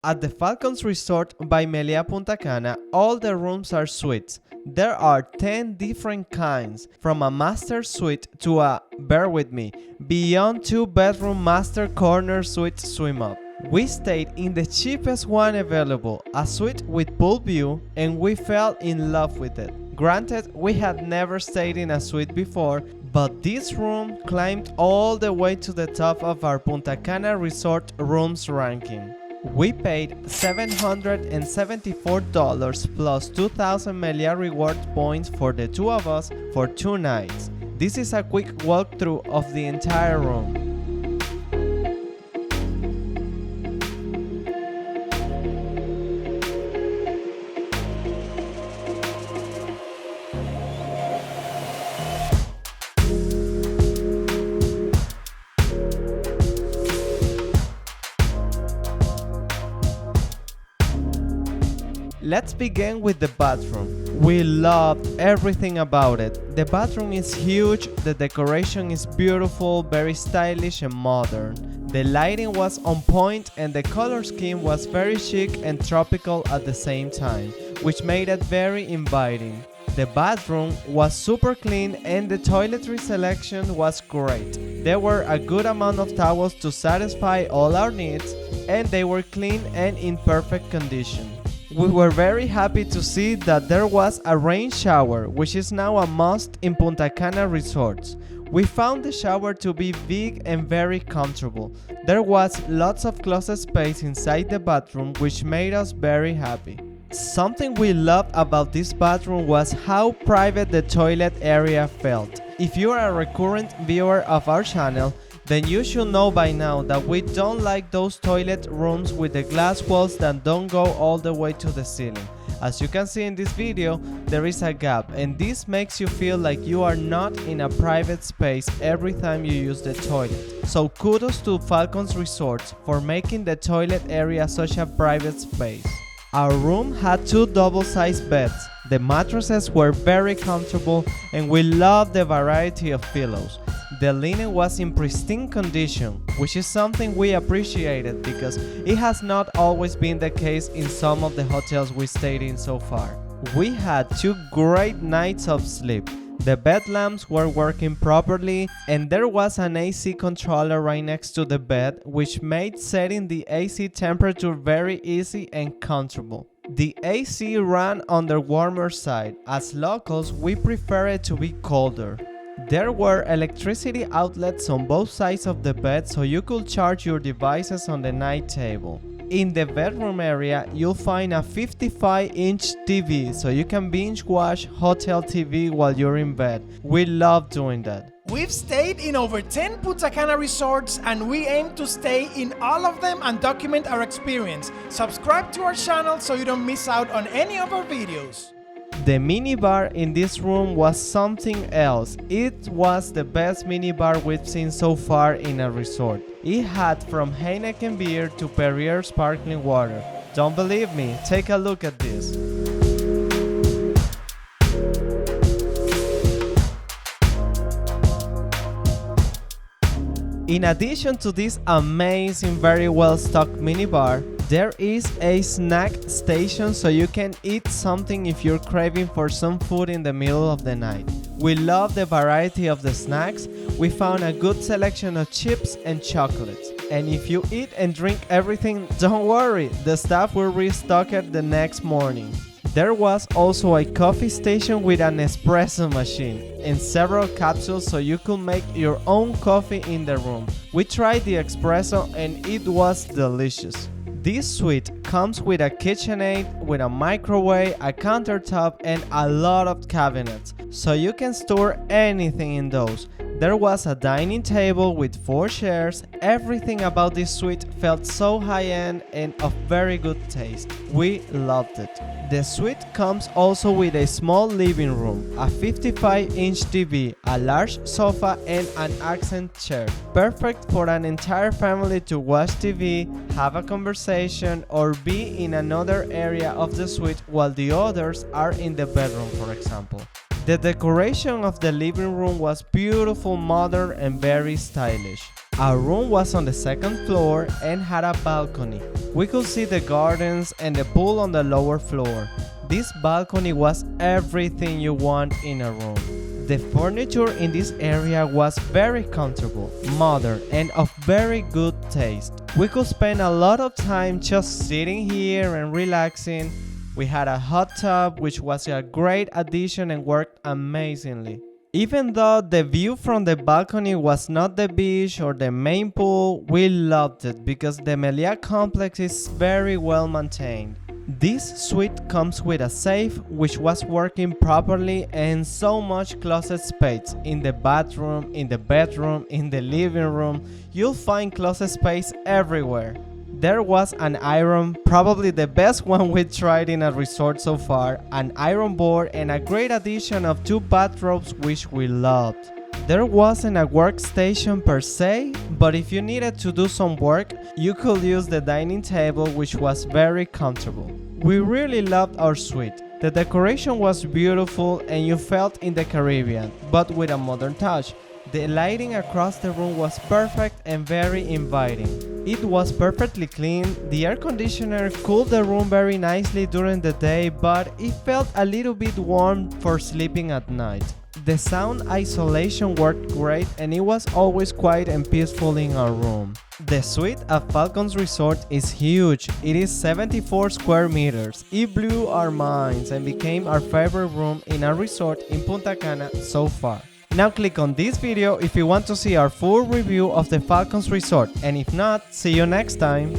At the Falcons Resort by Meliá Punta Cana, all the rooms are suites. There are 10 different kinds, from a master suite to a, bear with me, beyond 2-bedroom master corner suite swim up. We stayed in the cheapest one available, a suite with pool view, and we fell in love with it. Granted, we had never stayed in a suite before, but this room climbed all the way to the top of our Punta Cana resort rooms ranking. We paid $774 plus 2,000 Meliá reward points for the two of us for 2 nights. This is a quick walkthrough of the entire room. Let's begin with the bathroom. We loved everything about it. The bathroom is huge, the decoration is beautiful, very stylish and modern. The lighting was on point and the color scheme was very chic and tropical at the same time, which made it very inviting. The bathroom was super clean and the toiletry selection was great. There were a good amount of towels to satisfy all our needs, and they were clean and in perfect condition. We were very happy to see that there was a rain shower, which is now a must in Punta Cana resorts. We found the shower to be big and very comfortable. There was lots of closet space inside the bathroom, which made us very happy. Something we loved about this bathroom was how private the toilet area felt. If you are a recurrent viewer of our channel, then you should know by now that we don't like those toilet rooms with the glass walls that don't go all the way to the ceiling. As you can see in this video, there is a gap, and this makes you feel like you are not in a private space every time you use the toilet. So kudos to Falcons Resorts for making the toilet area such a private space. Our room had 2 double-sized beds. The mattresses were very comfortable and we loved the variety of pillows. The linen was in pristine condition, which is something we appreciated because it has not always been the case in some of the hotels we stayed in so far. We had 2 great nights of sleep. The bed lamps were working properly and there was an AC controller right next to the bed, which made setting the AC temperature very easy and comfortable. The AC ran on the warmer side. As locals, we prefer it to be colder. There were electricity outlets on both sides of the bed so you could charge your devices on the night table. In the bedroom area, you'll find a 55-inch TV so you can binge watch hotel TV while you're in bed. We love doing that. We've stayed in over 10 Punta Cana resorts and we aim to stay in all of them and document our experience. Subscribe to our channel so you don't miss out on any of our videos. The minibar in this room was something else. It was the best minibar we've seen so far in a resort. It had from Heineken beer to Perrier sparkling water. Don't believe me? Take a look at this. In addition to this amazing, very well-stocked minibar, there is a snack station so you can eat something if you're craving for some food in the middle of the night. We love the variety of the snacks. We found a good selection of chips and chocolates. And if you eat and drink everything, don't worry, the staff will restock it the next morning. There was also a coffee station with an espresso machine and several capsules so you could make your own coffee in the room. We tried the espresso and it was delicious. This suite comes with a KitchenAid, with a microwave, a countertop, and a lot of cabinets, so you can store anything in those. There was a dining table with 4 chairs. Everything about this suite felt so high-end and of very good taste. We loved it. The suite comes also with a small living room, a 55-inch TV, a large sofa, and an accent chair. Perfect for an entire family to watch TV, have a conversation, or be in another area of the suite while the others are in the bedroom, for example. The decoration of the living room was beautiful, modern, and very stylish. Our room was on the second floor and had a balcony. We could see the gardens and the pool on the lower floor. This balcony was everything you want in a room. The furniture in this area was very comfortable, modern, and of very good taste. We could spend a lot of time just sitting here and relaxing. We had a hot tub, which was a great addition and worked amazingly. Even though the view from the balcony was not the beach or the main pool, we loved it because the Meliá complex is very well maintained. This suite comes with a safe which was working properly and so much closet space in the bathroom, in the bedroom, in the living room. You'll find closet space everywhere. There was an iron, probably the best one we tried in a resort so far, an iron board and a great addition of 2 bathrobes which we loved. There wasn't a workstation per se, but if you needed to do some work, you could use the dining table which was very comfortable. We really loved our suite. The decoration was beautiful and you felt in the Caribbean, but with a modern touch. The lighting across the room was perfect and very inviting. It was perfectly clean, the air conditioner cooled the room very nicely during the day, but it felt a little bit warm for sleeping at night. The sound isolation worked great and it was always quiet and peaceful in our room. The suite at Falcons Resort is huge. It is 74 square meters. It blew our minds and became our favorite room in a resort in Punta Cana so far. Now click on this video if you want to see our full review of the Falcons Resort, and if not, see you next time.